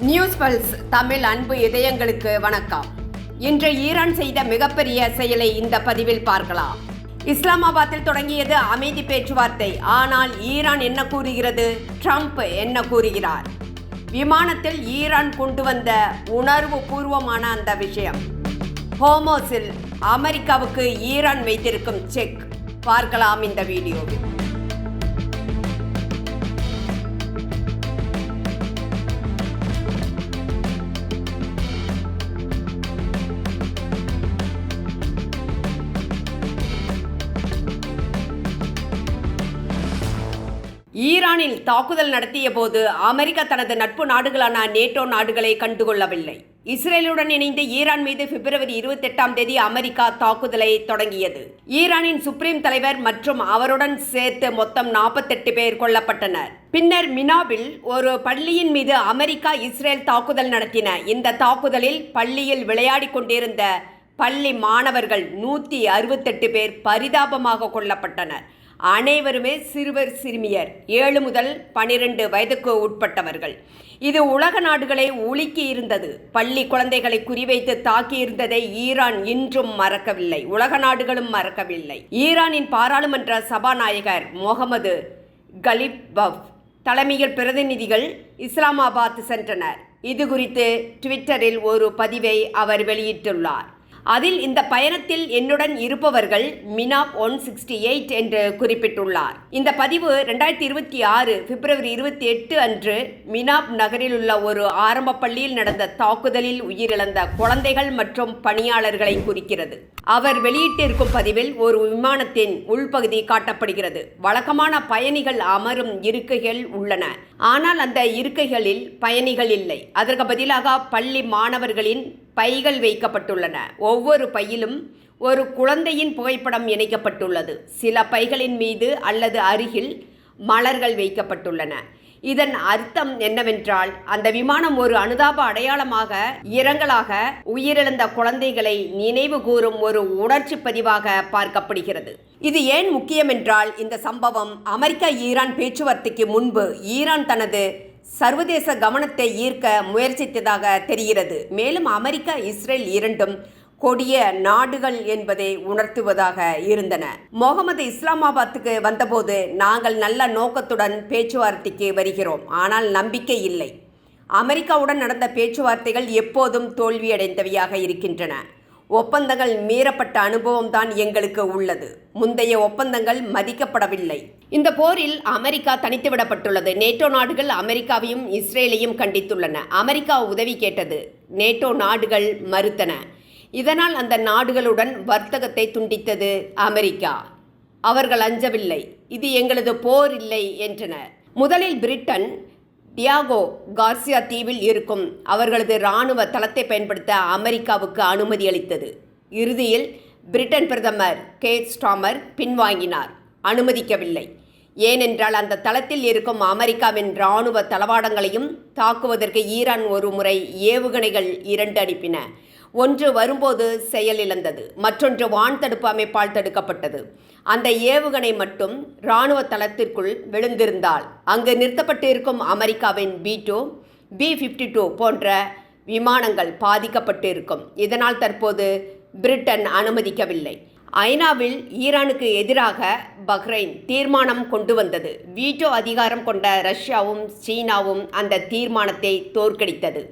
News pulse Tamil அன்பு இதயங்களுக்கு வணக்கம். இன்று ஈரான் செய்த மிகப்பெரிய செயலை இந்த பதிவில் பார்க்கலாம். இஸ்லாமாபாத்தில் தொடங்கியது அமைதி பேச்சுவார்த்தை. ஆனால் ஈரான் என்ன கூறுகிறது, ட்ரம்ப் என்ன கூறுகிறார்? விமானத்தில் ஈரான் கொண்டு வந்த உணர்வு பூர்வமான அந்த விஷயம். ஹோமோஸில் அமெரிக்காவுக்கு ஈரான் வைத்திருக்கும் செக் பார்க்கலாம் இந்த வீடியோவில். ஈரானில் தாக்குதல் நடத்திய போது அமெரிக்கா தனது நட்பு நாடுகளான நேட்டோ நாடுகளை கண்டுகொள்ளவில்லை. இஸ்ரேலுடன் இணைந்து ஈரான் மீது பிப்ரவரி 28 அமெரிக்கா தாக்குதலை தொடங்கியது. ஈரானின் சுப்ரீம் தலைவர் மற்றும் அவருடன் சேர்த்து மொத்தம் 48 பேர் கொல்லப்பட்டனர். பின்னர் மினாவில் ஒரு பள்ளியின் மீது அமெரிக்கா இஸ்ரேல் தாக்குதல் நடத்தின. இந்த தாக்குதலில் பள்ளியில் விளையாடி கொண்டிருந்த பள்ளி மாணவர்கள் 168 பேர் பரிதாபமாக கொல்லப்பட்டனர். அனைவருமே சிறுவர் சிறுமியர், 7 முதல் 12 வயதுக்கு உட்பட்டவர்கள். இது உலக நாடுகளை உலுக்கி இருந்தது. பள்ளி குழந்தைகளை குறிவைத்து தாக்கியிருந்ததை ஈரான் இன்றும் மறக்கவில்லை, உலக நாடுகளும் மறக்கவில்லை. ஈரானின் பாராளுமன்ற சபாநாயகர் முகமது கலிபஃப் தலைமையில் பிரதிநிதிகள் இஸ்லாமாபாத் சென்றனர். இது குறித்து ட்விட்டரில் ஒரு பதிவை அவர் வெளியிட்டுள்ளார். அதில் இந்த பயணத்தில் என்னுடன் இருப்பவர்கள் மினாப் 168 என்று குறிப்பிட்டுள்ளார். இந்த பதிவு 2026 பிப்ரவரி 28 அன்று மினாப் நகரில் உள்ள ஒரு ஆரம்ப பள்ளியில் நடந்த தாக்குதலில் உயிரிழந்த குழந்தைகள் மற்றும் பணியாளர்களை குறிக்கிறது. அவர் வெளியிட்டிருக்கும் பதிவில் ஒரு விமானத்தின் உள்பகுதி காட்டப்படுகிறது. வழக்கமான பயணிகள் அமரும் இருக்கைகள் உள்ளன. ஆனால் அந்த இருக்கைகளில் பயணிகள் இல்லை. அதற்கு பதிலாக பள்ளி மாணவர்களின் பைகள் வைக்கப்பட்டுள்ளன. ஒவ்வொரு பையிலும் ஒரு குழந்தையின் புகைப்படம் இணைக்கப்பட்டுள்ளது. சில பைகளின் மீது அல்லது அருகில் மலர்கள் வைக்கப்பட்டுள்ளன. இதன் அர்த்தம் என்னவென்றால், அந்த விமானம் ஒரு அனுதாப அடையாளமாக, இரங்கலாக, உயிரிழந்த குழந்தைகளை நினைவு கூறும் ஒரு உணர்ச்சி பதிவாக பார்க்கப்படுகிறது. இது ஏன் முக்கியம் என்றால், இந்த சம்பவம் அமெரிக்கா ஈரான் பேச்சுவார்த்தைக்கு முன்பு ஈரான் தனது சர்வதேச கவனத்தை ஈர்க்க முயற்சித்ததாக தெரிகிறது. மேலும் அமெரிக்கா இஸ்ரேல் இரண்டும் கொடிய நாடுகள் என்பதை உணர்த்துவதாக இருந்தன. முகமது இஸ்லாமாபாத்துக்கு வந்தபோது, நாங்கள் நல்ல நோக்கத்துடன் பேச்சுவார்த்தைக்கு வருகிறோம், ஆனால் நம்பிக்கை இல்லை. அமெரிக்காவுடன் நடந்த பேச்சுவார்த்தைகள் எப்போதும் தோல்வியடைந்தவையாக இருக்கின்றன. ஒப்பந்தங்கள் மீறப்பட்ட அனுபவம் தான் எங்களுக்கு உள்ளது. முந்தைய ஒப்பந்தங்கள் மதிக்கப்படவில்லை. இந்த போரில் அமெரிக்கா தனித்துவிடப்பட்டுள்ளது. நேட்டோ நாடுகள் அமெரிக்காவையும் இஸ்ரேலையும் கண்டித்துள்ளன. அமெரிக்கா உதவி கேட்டது, நேட்டோ நாடுகள் மறுத்தன. இதனால் அந்த நாடுகளுடன் வர்த்தகத்தை துண்டித்தது அமெரிக்கா. அவர்கள் அஞ்சவில்லை, இது எங்களது போர் இல்லை என்றனர். முதலில் பிரிட்டன் டியாகோ கார்சியா தீவில் இருக்கும் அவர்களது இராணுவ தளத்தை பயன்படுத்த அமெரிக்காவுக்கு அனுமதி அளித்தது. இறுதியில் பிரிட்டன் பிரதமர் கேர் ஸ்டார்மர் பின்வாங்கினார், அனுமதிக்கவில்லை. ஏனென்றால் அந்த தளத்தில் இருக்கும் அமெரிக்காவின் இராணுவ தளவாடங்களையும் தாக்குவதற்கு ஈரான் ஒரு முறை ஏவுகணைகள் 2 அனுப்பின. ஒன்று வரும்போது செயலிழந்தது, மற்றொன்று வான் தடுப்பு அமைப்பால் தடுக்கப்பட்டது. அந்த ஏவுகணை மட்டும் இராணுவ தளத்திற்குள் விழுந்திருந்தால் அங்கு நிறுத்தப்பட்டு இருக்கும் அமெரிக்காவின் B-2, B-52 போன்ற விமானங்கள் பாதிக்கப்பட்டு இருக்கும். இதனால் தற்போது பிரிட்டன் அனுமதிக்கவில்லை. ஐநாவில் ஈரானுக்கு எதிராக பஹ்ரைன் தீர்மானம் கொண்டு வந்தது. வீட்டோ அதிகாரம் கொண்ட ரஷ்யாவும் சீனாவும் அந்த தீர்மானத்தை தோற்கடித்தது.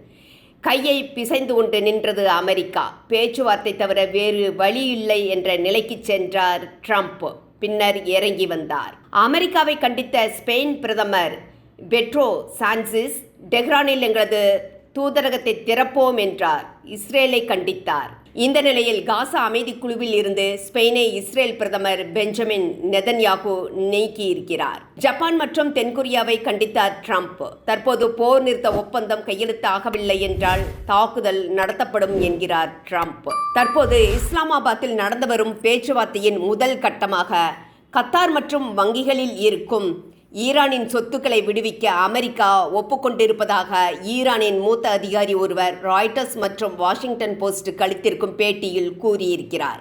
கையை பிசைந்து கொண்டு நின்றது அமெரிக்கா. பேச்சுவார்த்தை தவிர வேறு வழி இல்லை என்ற நிலைக்கு சென்றார் ட்ரம்ப். பின்னர் இறங்கி வந்தார். அமெரிக்காவை கண்டித்த ஸ்பெயின் பிரதமர் பெட்ரோ சான்செஸ், டெஹ்ரானில் எங்களது தூதரகத்தை திறப்போம் என்றார். இஸ்ரேலை கண்டித்தார். இந்த நிலையில் காசா அமைதி குழுவில் இருந்து ஸ்பெயினை இஸ்ரேல் பிரதமர் பெஞ்சமின் நெதன்யாகு நீக்கியிருக்கிறார். ஜப்பான் மற்றும் தென்கொரியாவை கண்டித்தார் ட்ரம்ப். தற்போது போர் நிறுத்த ஒப்பந்தம் கையெழுத்தாகவில்லை என்றால் தாக்குதல் நடத்தப்படும் என்கிறார் ட்ரம்ப். தற்போது இஸ்லாமாபாத்தில் நடந்து வரும் பேச்சுவார்த்தையின் முதல் கட்டமாக கத்தார் மற்றும் வங்கிகளில் இருக்கும் ஈரானின் சொத்துக்களை விடுவிக்க அமெரிக்கா ஒப்புக்கொண்டிருப்பதாக ஈரானின் மூத்த அதிகாரி ஒருவர் ராய்ட்டர்ஸ் மற்றும் வாஷிங்டன் போஸ்ட் அளித்திருக்கும் பேட்டியில் கூறியிருக்கிறார்.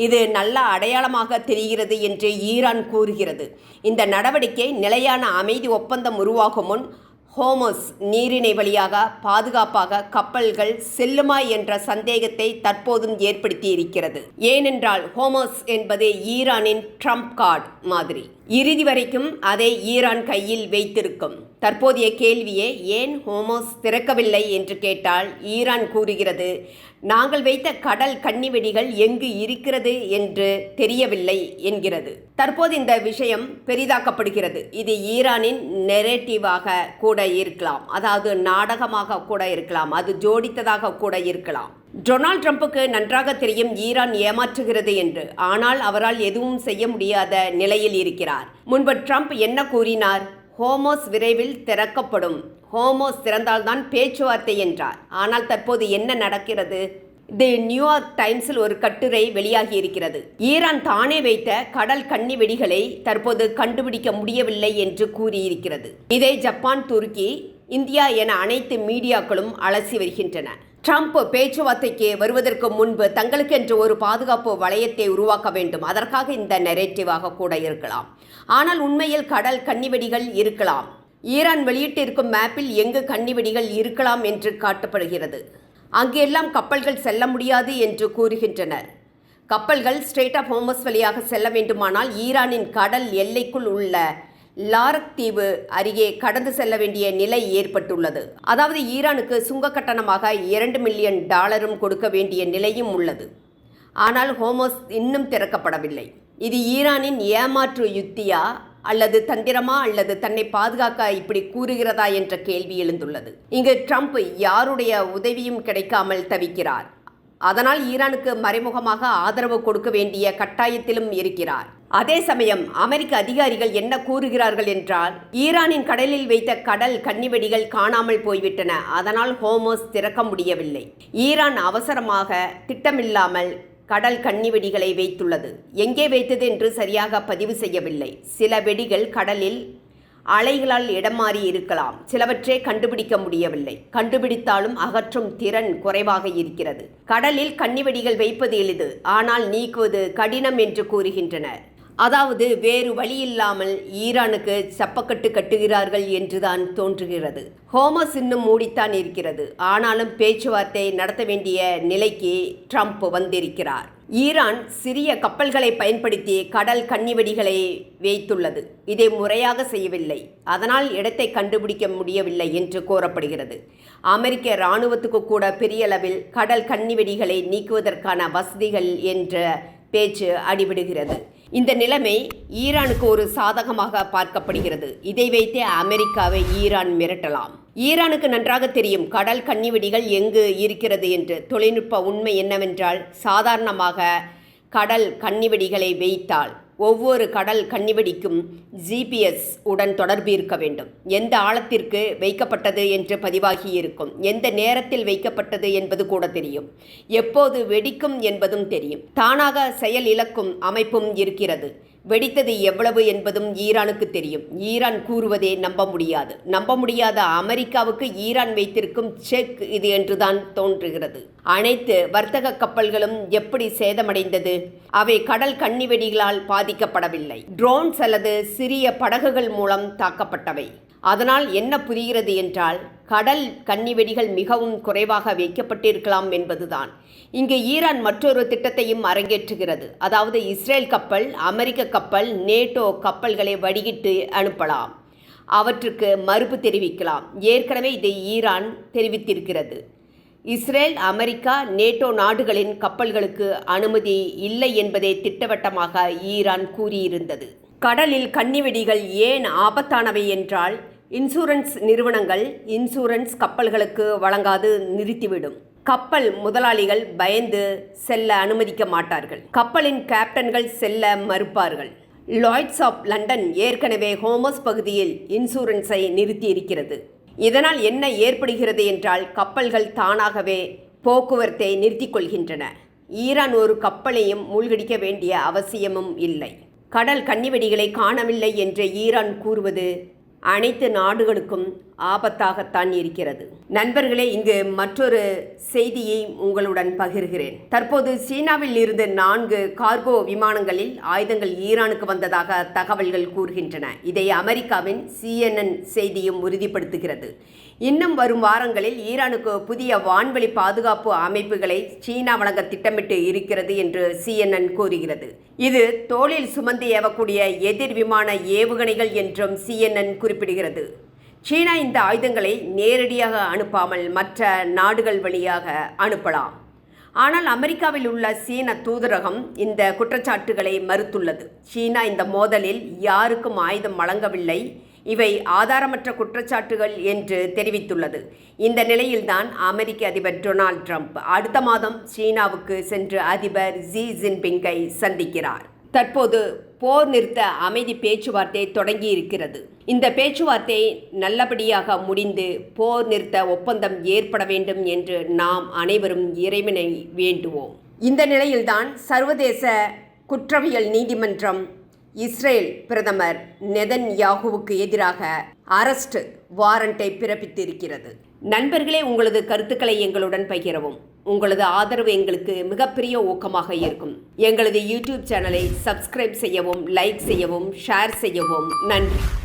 இது நல்ல அடையாளமாக தெரிகிறது என்று ஈரான் கூறுகிறது. இந்த நடவடிக்கை நிலையான அமைதி ஒப்பந்தம் உருவாகும் முன் ஹோமஸ் நீரிணை வழியாக பாதுகாப்பாக கப்பல்கள் செல்லுமா என்ற சந்தேகத்தை தற்போதும் ஏற்படுத்தியிருக்கிறது. ஏனென்றால் ஹோமஸ் என்பது ஈரானின் ட்ரம்ப் கார்டு மாதிரி. இறுதி வரைக்கும் அதை ஈரான் கையில் வைத்திருக்கும். தற்போதைய கேள்வியே ஏன் ஹோமஸ் திறக்கவில்லை என்று கேட்டால் ஈரான் கூறுகிறது, நாங்கள் வைத்த கடல் கன்னிவெடிகள் எங்கு இருக்கிறது என்று தெரியவில்லை என்கிறது. தற்போது இந்த விஷயம் பெரிதாக்கப்படுகிறது. இது ஈரானின் நெரேட்டிவாக கூட இருக்கலாம், அதாவது நாடகமாக கூட இருக்கலாம், அது ஜோடித்ததாக கூட இருக்கலாம். டொனால்ட் ட்ரம்புக்கு நன்றாக தெரியும் ஈரான் ஏமாற்றுகிறது என்று. ஆனால் அவரால் எதுவும் செய்ய முடியாத நிலையில் இருக்கிறார். முன்பு ட்ரம்ப் என்ன கூறினார்? ஹோமோஸ் விரைவில் திறக்கப்படும், ஹோமோஸ் திறந்தால்தான் பேச்சுவார்த்தை என்றார். ஆனால் தற்போது என்ன நடக்கிறது? தி நியூயார்க் டைம்ஸில் ஒரு கட்டுரை வெளியாகி இருக்கிறது. ஈரான் தானே வைத்த கடல் கன்னி வெடிகளை தற்போது கண்டுபிடிக்க முடியவில்லை என்று கூறியிருக்கிறது. இதை ஜப்பான், துருக்கி, இந்தியா என அனைத்து மீடியாக்களும் அலசி வருகின்றன. ட்ரம்ப் பேச்சுவார்த்தைக்கு வருவதற்கு முன்பு தங்களுக்கென்று ஒரு பாதுகாப்பு வளையத்தை உருவாக்க வேண்டும். அதற்காக இந்த நெரேட்டிவாக கூட இருக்கலாம். ஆனால் உண்மையில் கடல் கன்னிவெடிகள் இருக்கலாம். ஈரான் வெளியிட்டிருக்கும் மேப்பில் எங்கு கன்னிவெடிகள் இருக்கலாம் என்று காட்டப்படுகிறது. அங்கெல்லாம் கப்பல்கள் செல்ல முடியாது என்று கூறுகின்றனர். கப்பல்கள் ஸ்ட்ரெய்ட் ஆஃப் ஹோமஸ் வழியாக செல்ல வேண்டுமானால் ஈரானின் கடல் எல்லைக்குள் உள்ள லாரக் தீவு அருகே கடந்து செல்ல வேண்டிய நிலை ஏற்பட்டுள்ளது. அதாவது ஈரானுக்கு சுங்க கட்டணமாக $2 மில்லியன் கொடுக்க வேண்டிய நிலையும் உள்ளது. ஆனால் ஹோமஸ் இன்னும் திறக்கப்படவில்லை. இது ஈரானின் ஏமாற்று யுத்தியா அல்லது தந்திரமா அல்லது தன்னை பாதுகாக்க இப்படி கூறுகிறதா என்ற கேள்வி எழுந்துள்ளது. இங்கு ட்ரம்ப் யாருடைய உதவியும் கிடைக்காமல் தவிக்கிறார். அதனால் ஈரானுக்கு மறைமுகமாக ஆதரவு கொடுக்க வேண்டிய கட்டாயத்திலும் இருக்கிறார். அதே சமயம் அமெரிக்க அதிகாரிகள் என்ன கூறுகிறார்கள் என்றால், ஈரானின் கடலில் வைத்த கடல் கன்னிவெடிகள் காணாமல் போய்விட்டன, அதனால் ஹோமோஸ் திறக்க முடியவில்லை. ஈரான் அவசரமாக திட்டமில்லாமல் கடல் கன்னிவெடிகளை வைத்துள்ளது. எங்கே வைத்தது என்று சரியாக பதிவு செய்யவில்லை. சில வெடிகள் கடலில் அலைகளால் இடம் மாறி இருக்கலாம். சிலவற்றை கண்டுபிடிக்க முடியவில்லை. கண்டுபிடித்தாலும் அகற்றும் திறன் குறைவாக இருக்கிறது. கடலில் கன்னிவெடிகள் வைப்பது எளிது, ஆனால் நீக்குவது கடினம் என்று கூறுகின்றனர். அதாவது வேறு வழியில்லாமல் ஈரானுக்கு சப்பக்கட்டு கட்டுகிறார்கள் என்றுதான் தோன்றுகிறது. ஹோமஸ் இன்னும் மூடித்தான் இருக்கிறது. ஆனாலும் பேச்சுவார்த்தை நடத்த வேண்டிய நிலைக்கு ட்ரம்ப் வந்திருக்கிறார். ஈரான் சிறிய கப்பல்களை பயன்படுத்தி கடல் கன்னிவெடிகளை வைத்துள்ளது. இதை முறையாக செய்யவில்லை. அதனால் இடத்தை கண்டுபிடிக்க முடியவில்லை என்று கூறப்படுகிறது. அமெரிக்க இராணுவத்துக்கு கூட பெரிய அளவில் கடல் கன்னிவெடிகளை நீக்குவதற்கான வசதிகள் என்ற பேச்சு அடிபடுகிறது. இந்த நிலைமை ஈரானுக்கு ஒரு சாதகமாக பார்க்கப்படுகிறது. இதை வைத்தே அமெரிக்காவை ஈரான் மிரட்டலாம். ஈரானுக்கு நன்றாக தெரியும் கடல் கன்னிவெடிகள் எங்கு இருக்கிறது என்று. தொழில்நுட்ப உண்மை என்னவென்றால், சாதாரணமாக கடல் கன்னிவெடிகளை வைத்தால் ஒவ்வொரு கடல் கன்னிவெடிக்கும் GPS உடன் தொடர்பு இருக்க வேண்டும். எந்த ஆழத்திற்கு வைக்கப்பட்டது என்று பதிவாகி இருக்கும். எந்த நேரத்தில் வைக்கப்பட்டது என்பது கூட தெரியும். எப்போது வெடிக்கும் என்பதும் தெரியும். தானாக செயல் இழக்கும் அமைப்பும் இருக்கிறது. வெடித்தது எவ்வளவு என்பதும் ஈரானுக்கு தெரியும். ஈரான் கூறுவதே நம்ப முடியாது. நம்ப முடியாத அமெரிக்காவுக்கு ஈரான் வைத்திருக்கும் செக் இது என்றுதான் தோன்றுகிறது. அனைத்து வர்த்தக கப்பல்களும் எப்படி சேதமடைந்தது? அவை கடல் கன்னிவெடிகளால் பாதிக்கப்படவில்லை. ட்ரோன்ஸ் அல்லது சிறிய படகுகள் மூலம் தாக்கப்பட்டவை. அதனால் என்ன புரிகிறது என்றால், கடல் கன்னிவெடிகள் மிகவும் குறைவாக வைக்கப்பட்டிருக்கலாம் என்பதுதான். இங்கு ஈரான் மற்றொரு திட்டத்தையும் அரங்கேற்றுகிறது. அதாவது இஸ்ரேல் கப்பல், அமெரிக்க கப்பல், நேட்டோ கப்பல்களை வடிகிட்டு அனுப்பலாம். அவற்றுக்கு மறுப்பு தெரிவிக்கலாம். ஏற்கனவே இதை ஈரான் தெரிவித்திருக்கிறது. இஸ்ரேல், அமெரிக்கா, நேட்டோ நாடுகளின் கப்பல்களுக்கு அனுமதி இல்லை என்பதை திட்டவட்டமாக ஈரான் கூறியிருந்தது. கடலில் கன்னிவெடிகள் ஏன் ஆபத்தானவை என்றால், இன்சூரன்ஸ் நிறுவனங்கள் இன்சூரன்ஸ் கப்பல்களுக்கு வழங்காது நிறுத்திவிடும். கப்பல் முதலாளிகள் பயந்து செல்ல அனுமதிக்க மாட்டார்கள். கப்பலின் கேப்டன்கள் செல்ல மறுப்பார்கள். லாய்ட்ஸ் ஆஃப் லண்டன் ஏற்கனவே ஹோமஸ் பகுதியில் இன்சூரன்ஸை நிறுத்தியிருக்கிறது. இதனால் என்ன ஏற்படுகிறது என்றால், கப்பல்கள் தானாகவே போக்குவரத்தை நிறுத்திக் கொள்கின்றன. ஈரான் ஒரு கப்பலையும் மூழ்கடிக்க வேண்டிய அவசியமும் இல்லை. கடல் கன்னிவெடிகளை காணவில்லை என்று ஈரான் கூறுவது அனைத்து நாடுகளுக்கும் ஆபத்தாகத்தான் இருக்கிறது. நண்பர்களே, இங்கு மற்றொரு செய்தியை உங்களுடன் பகிர்கிறேன். தற்போது சீனாவில் இருந்து 4 கார்கோ விமானங்களில் ஆயுதங்கள் ஈரானுக்கு வந்ததாக தகவல்கள் கூறுகின்றன. இதை அமெரிக்காவின் CNN செய்தியும் உறுதிப்படுத்துகிறது. இன்னும் வரும் வாரங்களில் ஈரானுக்கு புதிய வான்வெளி பாதுகாப்பு அமைப்புகளை சீனா வழங்க திட்டமிட்டு இருக்கிறது என்று CNN கூறுகிறது. இது தோளில் சுமந்து ஏவக்கூடிய எதிர் விமான ஏவுகணைகள் என்றும் CNN குறிப்பிடுகிறது. சீனா இந்த ஆயுதங்களை நேரடியாக அனுப்பாமல் மற்ற நாடுகள் வழியாக அனுப்பலாம். ஆனால் அமெரிக்காவில் உள்ள சீன தூதரகம் இந்த குற்றச்சாட்டுகளை மறுத்துள்ளது. சீனா இந்த மோதலில் யாருக்கும் ஆயுதம் வழங்கவில்லை, இவை ஆதாரமற்ற குற்றச்சாட்டுகள் என்று தெரிவித்துள்ளது. இந்த நிலையில்தான் அமெரிக்க அதிபர் டொனால்ட் ட்ரம்ப் அடுத்த மாதம் சீனாவுக்கு சென்று அதிபர் ஜி ஜின்பிங்கை சந்திக்கிறார். தற்போது போர் நிறுத்த அமைதி பேச்சுவார்த்தை தொடங்கி இருக்கிறது. இந்த பேச்சுவார்த்தை நல்லபடியாக முடிந்து போர் நிறுத்த ஒப்பந்தம் ஏற்பட வேண்டும் என்று நாம் அனைவரும் இறைவனை வேண்டுவோம். இந்த நிலையில்தான் சர்வதேச குற்றவியல் நீதிமன்றம் இஸ்ரேல் பிரதமர் நெதன்யாகுவுக்கு எதிராக அரெஸ்ட் வாரண்டை பிறப்பித்திருக்கிறது. நண்பர்களே, உங்களது கருத்துக்களை எங்களுடன் பகிரவும். உங்களது ஆதரவு எங்களுக்கு மிகப்பெரிய ஊக்கமாக இருக்கும். எங்களது யூடியூப் சேனலை சப்ஸ்கிரைப் செய்யவும், லைக் செய்யவும், ஷேர் செய்யவும். நன்றி.